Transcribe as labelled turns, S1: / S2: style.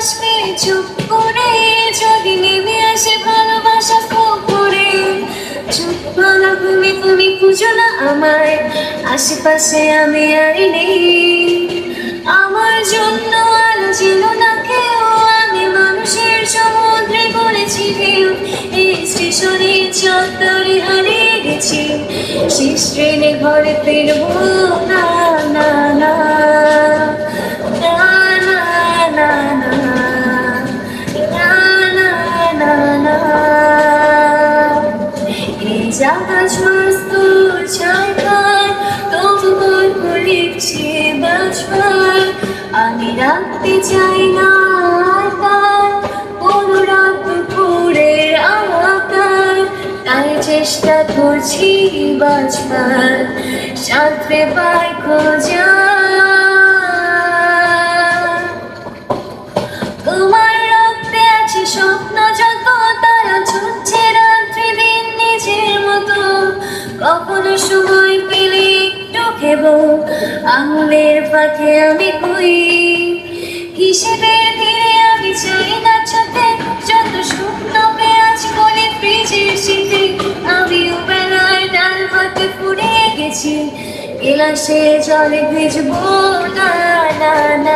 S1: আসবে চুপ করে, যদি নেমে আসে ভালোবাসা করে। চুপ ভালো তুমি তুমি খুঁজো না আমায়, আশেপাশে আমি আর নেই। আমার জন্য আলো ছিল না কেউ, আমি মানুষের সমুদ্রে গড়েছি ঢেউ। এই স্টেশনের চত্বরে হারিয়ে গেছি, শেষ ট্রেনে ঘরে ফিরবো না। না না না না না না না না না। এই জাহাজ মস্তুর ছাড়বার, তবু গল্প লিখছি বাজবার। আমি রাখতে চাই না আর তার কোনো রাত দুপুরের আকার, তাই চেষ্টা করছি বাজবার, সাঁতরে পাই খোঁজা। তোমার রক্তে আছে স্বপ্ন যত, তারা ছুটছে রাত্রি দিন নিজের মতো। কখনো সময় পেলে একটু ভেব, আঙুলের ফাঁকে আমি কই হিসেবের ধীরে। আমি চাই না ছুটে যত শুকনো পেঁয়াজ গলে ফ্রিজের শীতে। আমিও বেলায় ডাল ভাতে ফুরিয়ে গেছি, গেলাসে জলে ভিজবো না। না না